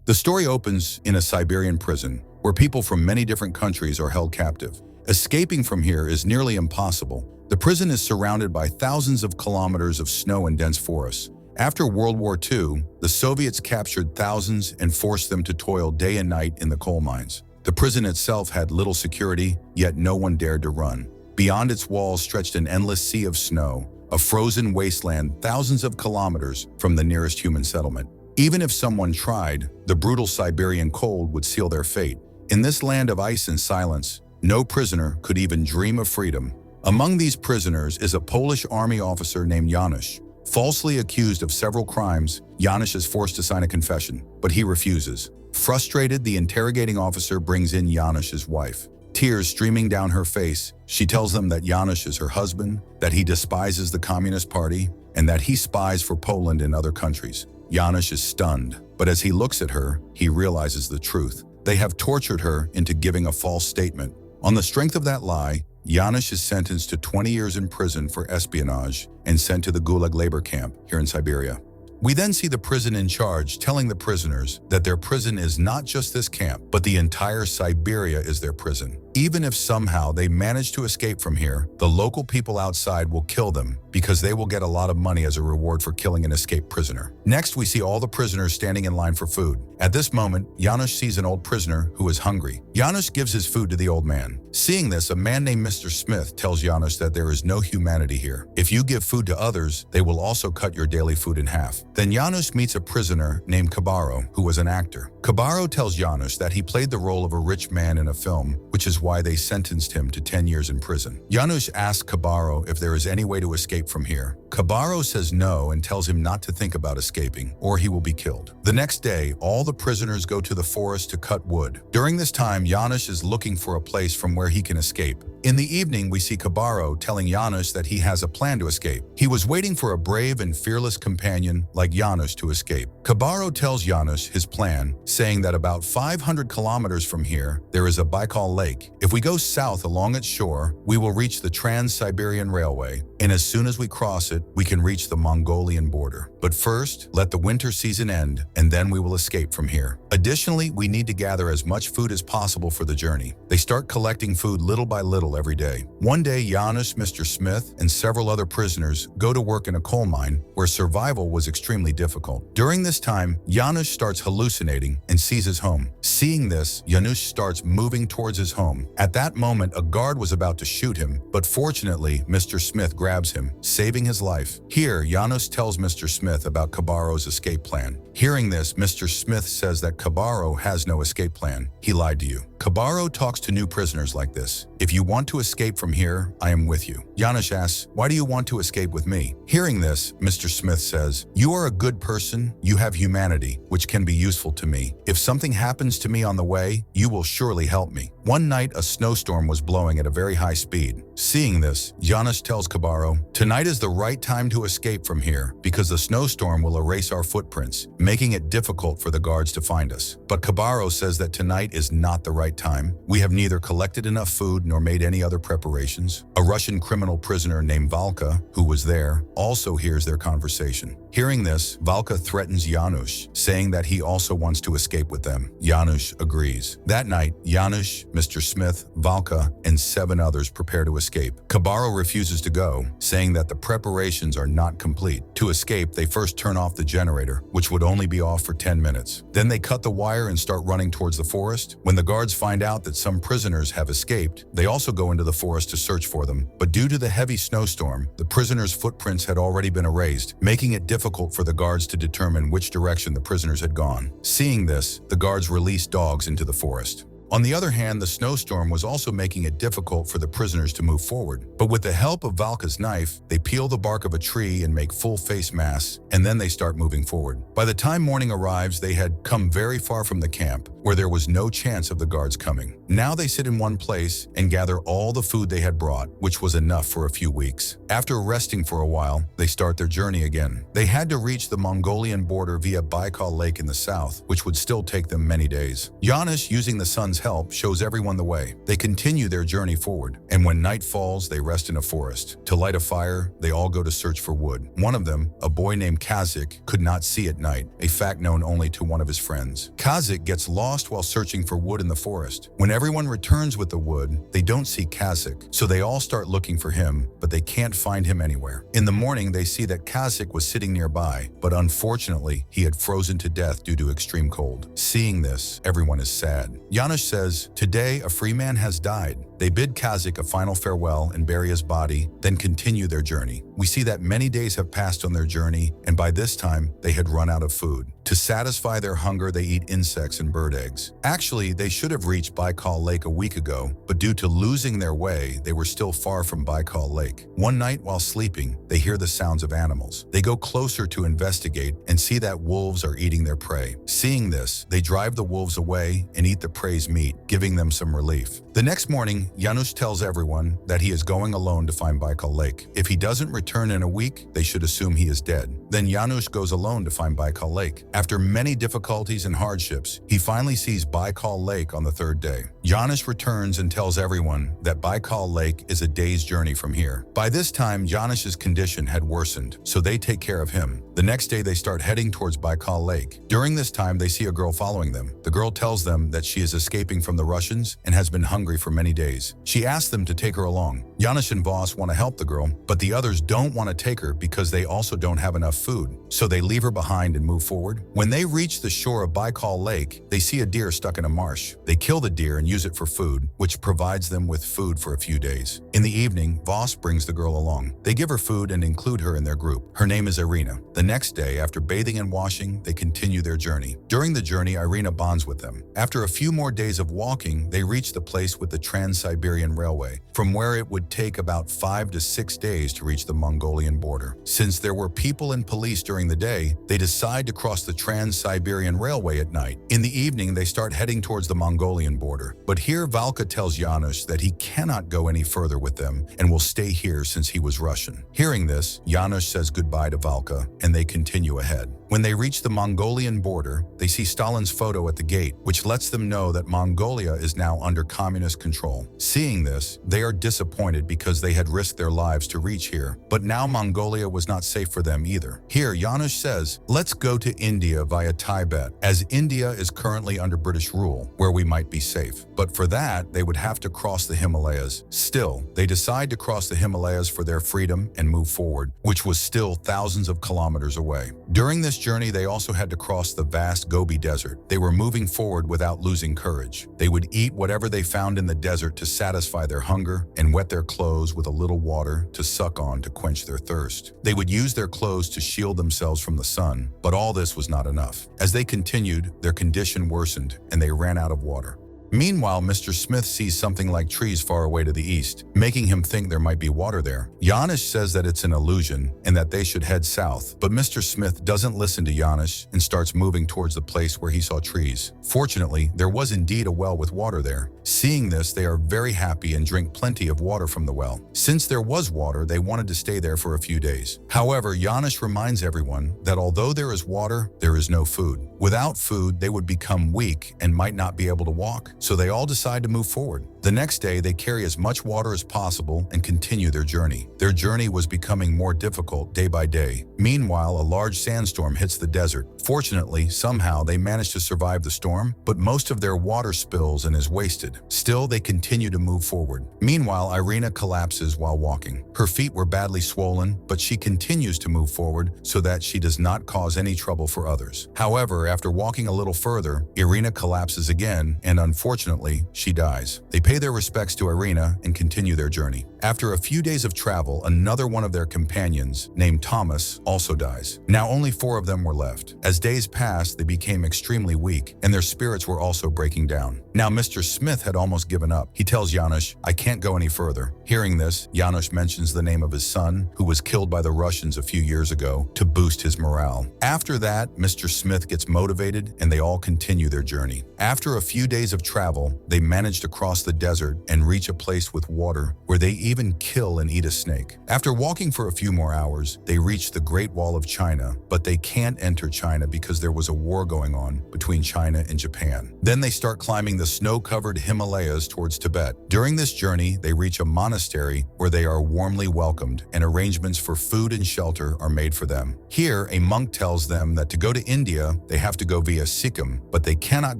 The story opens in a Siberian prison, where people from many different countries are held captive. Escaping from here is nearly impossible. The prison is surrounded by thousands of kilometers of snow and dense forests. After World War II, the Soviets captured thousands and forced them to toil day and night in the coal mines. The prison itself had little security, yet no one dared to run. Beyond its walls stretched an endless sea of snow, a frozen wasteland thousands of kilometers from the nearest human settlement. Even if someone tried, the brutal Siberian cold would seal their fate. In this land of ice and silence, no prisoner could even dream of freedom. Among these prisoners is a Polish army officer named Janusz. Falsely accused of several crimes, Janusz is forced to sign a confession, but he refuses. Frustrated, the interrogating officer brings in Janusz's wife. Tears streaming down her face, she tells them that Janusz is her husband, that he despises the Communist Party, and that he spies for Poland and other countries. Janusz is stunned, but as he looks at her, he realizes the truth. They have tortured her into giving a false statement. On the strength of that lie, Janusz is sentenced to 20 years in prison for espionage and sent to the Gulag labor camp here in Siberia. We then see the prison in charge telling the prisoners that their prison is not just this camp, but the entire Siberia is their prison. Even if somehow they manage to escape from here, the local people outside will kill them because they will get a lot of money as a reward for killing an escaped prisoner. Next, we see all the prisoners standing in line for food. At this moment, Janusz sees an old prisoner who is hungry. Janusz gives his food to the old man. Seeing this, a man named Mr. Smith tells Janusz that there is no humanity here. If you give food to others, they will also cut your daily food in half. Then Janusz meets a prisoner named Kabaro, who was an actor. Kabaro tells Janusz that he played the role of a rich man in a film, which is why they sentenced him to 10 years in prison. Janusz asks Kabaro if there is any way to escape from here. Kabaro says no and tells him not to think about escaping, or he will be killed. The next day, all the prisoners go to the forest to cut wood. During this time, Janusz is looking for a place from where he can escape. In the evening, we see Kabaro telling Janusz that he has a plan to escape. He was waiting for a brave and fearless companion like Janusz to escape. Kabaro tells Janusz his plan, saying that about 500 kilometers from here, there is a Baikal Lake. If we go south along its shore, we will reach the Trans-Siberian Railway, and as soon as we cross it, we can reach the Mongolian border. But first, let the winter season end, and then we will escape from here. Additionally, we need to gather as much food as possible for the journey. They start collecting food little by little every day. One day, Janusz, Mr. Smith, and several other prisoners go to work in a coal mine where survival was extremely difficult. During this time, Janusz starts hallucinating and sees his home. Seeing this, Janusz starts moving towards his home. At that moment, a guard was about to shoot him, but fortunately, Mr. Smith grabs him, saving his life. Here, Janusz tells Mr. Smith about Kabaro's escape plan. Hearing this, Mr. Smith says that Kabaro has no escape plan. He lied to you. Kabaro talks to new prisoners like this. If you want to escape from here, I am with you. Janusz asks, why do you want to escape with me? Hearing this, Mr. Smith says, you are a good person, you have humanity, which can be useful to me. If something happens to me on the way, you will surely help me. One night, a snowstorm was blowing at a very high speed. Seeing this, Janusz tells Kabaro, tonight is the right time to escape from here because the snowstorm will erase our footprints, making it difficult for the guards to find us. But Kabaro says that tonight is not the right time. We have neither collected enough food nor made any other preparations. A Russian criminal prisoner named Valka, who was there, also hears their conversation. Hearing this, Valka threatens Janusz, saying that he also wants to escape with them. Janusz agrees. That night, Janusz, Mr. Smith, Valka, and 7 others prepare to escape. Kabaro refuses to go, saying that the preparations are not complete. To escape, they first turn off the generator, which would only be off for 10 minutes. Then they cut the wire and start running towards the forest. When the guards find out that some prisoners have escaped, they also go into the forest to search for them. But due to the heavy snowstorm, the prisoners' footprints had already been erased, making it difficult for the guards to determine which direction the prisoners had gone. Seeing this, the guards released dogs into the forest. On the other hand, the snowstorm was also making it difficult for the prisoners to move forward. But with the help of Valka's knife, they peel the bark of a tree and make full face masks, and then they start moving forward. By the time morning arrives, they had come very far from the camp, where there was no chance of the guards coming. Now they sit in one place and gather all the food they had brought, which was enough for a few weeks. After resting for a while, they start their journey again. They had to reach the Mongolian border via Baikal Lake in the south, which would still take them many days. Janusz, using the sun's help shows everyone the way. They continue their journey forward, and when night falls, they rest in a forest. To light a fire, they all go to search for wood. One of them, a boy named Kazik, could not see at night, a fact known only to one of his friends. Kazik gets lost while searching for wood in the forest. When everyone returns with the wood, they don't see Kazik, so they all start looking for him, but they can't find him anywhere. In the morning, they see that Kazik was sitting nearby, but unfortunately, he had frozen to death due to extreme cold. Seeing this, everyone is sad. Janusz says, "Today, a free man has died." They bid Kazik a final farewell and bury his body, then continue their journey. We see that many days have passed on their journey, and by this time, they had run out of food. To satisfy their hunger, they eat insects and bird eggs. Actually, they should have reached Baikal Lake a week ago, but due to losing their way, they were still far from Baikal Lake. One night while sleeping, they hear the sounds of animals. They go closer to investigate and see that wolves are eating their prey. Seeing this, they drive the wolves away and eat the prey's meat, giving them some relief. The next morning, Janusz tells everyone that he is going alone to find Baikal Lake. If he doesn't return in a week, they should assume he is dead. Then Janusz goes alone to find Baikal Lake. After many difficulties and hardships, he finally sees Baikal Lake on the third day. Janusz returns and tells everyone that Baikal Lake is a day's journey from here. By this time, Janusz's condition had worsened, so they take care of him. The next day, they start heading towards Baikal Lake. During this time, they see a girl following them. The girl tells them that she is escaping from the Russians and has been hungry for many days. She asks them to take her along. Janusz and Voss want to help the girl, but the others don't want to take her because they also don't have enough food, so they leave her behind and move forward. When they reach the shore of Baikal Lake, they see a deer stuck in a marsh. They kill the deer and use it for food, which provides them with food for a few days. In the evening, Voss brings the girl along. They give her food and include her in their group. Her name is Irina. The next day, after bathing and washing, they continue their journey. During the journey, Irina bonds with them. After a few more days of walking, they reach the place with the Trans-Siberian Railway, from where it would take about 5 to 6 days to reach the Mongolian border. Since there were people and police during the day, they decide to cross the Trans-Siberian Railway at night. In the evening, they start heading towards the Mongolian border. But here, Valka tells Janusz that he cannot go any further with them and will stay here since he was Russian. Hearing this, Janusz says goodbye to Valka, and they continue ahead. When they reach the Mongolian border, they see Stalin's photo at the gate, which lets them know that Mongolia is now under communist control. Seeing this, they are disappointed because they had risked their lives to reach here, but now Mongolia was not safe for them either. Here, Janusz says, "Let's go to India via Tibet, as India is currently under British rule, where we might be safe. But for that, they would have to cross the Himalayas." Still, they decide to cross the Himalayas for their freedom and move forward, which was still thousands of kilometers away. During this journey, they also had to cross the vast Gobi Desert. They were moving forward without losing courage. They would eat whatever they found in the desert to satisfy their hunger and wet their clothes with a little water to suck on to quench their thirst. They would use their clothes to shield themselves from the sun, but all this was not enough. As they continued, their condition worsened and they ran out of water. Meanwhile, Mr. Smith sees something like trees far away to the east, making him think there might be water there. Janusz says that it's an illusion and that they should head south, but Mr. Smith doesn't listen to Janusz and starts moving towards the place where he saw trees. Fortunately, there was indeed a well with water there. Seeing this, they are very happy and drink plenty of water from the well. Since there was water, they wanted to stay there for a few days. However, Janusz reminds everyone that although there is water, there is no food. Without food, they would become weak and might not be able to walk, so they all decide to move forward. The next day, they carry as much water as possible and continue their journey. Their journey was becoming more difficult day by day. Meanwhile, a large sandstorm hits the desert. Fortunately, somehow they manage to survive the storm, but most of their water spills and is wasted. Still, they continue to move forward. Meanwhile, Irina collapses while walking. Her feet were badly swollen, but she continues to move forward so that she does not cause any trouble for others. However, after walking a little further, Irina collapses again, and unfortunately, she dies. They pay their respects to Irina and continue their journey. After a few days of travel, another one of their companions, named Thomas, also dies. Now only 4 of them were left. As days passed, they became extremely weak, and their spirits were also breaking down. Now Mr. Smith had almost given up. He tells Janusz, "I can't go any further." Hearing this, Janusz mentions the name of his son, who was killed by the Russians a few years ago, to boost his morale. After that, Mr. Smith gets motivated, and they all continue their journey. After a few days of travel, they manage to cross the desert and reach a place with water where they even kill and eat a snake. After walking for a few more hours, they reach the Great Wall of China, but they can't enter China because there was a war going on between China and Japan. Then they start climbing the snow-covered Himalayas towards Tibet. During this journey, they reach a monastery where they are warmly welcomed and arrangements for food and shelter are made for them. Here, a monk tells them that to go to India, they have to go via Sikkim, but they cannot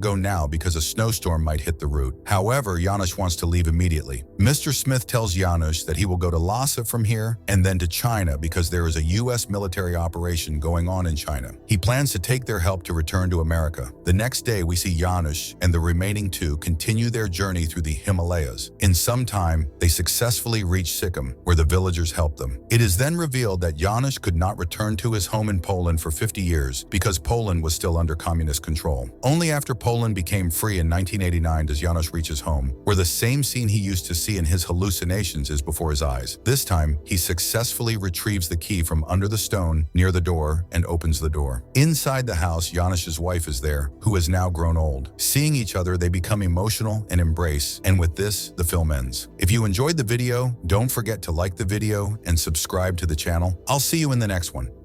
go now because a snowstorm might hit the route. However, Janusz wants to leave immediately. Mr. Smith tells Janusz that he will go to Lhasa from here and then to China because there is a U.S. military operation going on in China. He plans to take their help to return to America. The next day, we see Janusz and the remaining two continue their journey through the Himalayas. In some time, they successfully reach Sikkim, where the villagers help them. It is then revealed that Janusz could not return to his home in Poland for 50 years because Poland was still under communist control. Only after Poland became free in 1989 does Janusz reach his home, where the same scene he used to see in his hallucinations is before his eyes. This time, he successfully retrieves the key from under the stone near the door and opens the door. Inside the house, Janusz's wife is there, who has now grown old. Seeing each other, they become emotional and embrace, and with this, the film ends. If you enjoyed the video, don't forget to like the video and subscribe to the channel. I'll see you in the next one.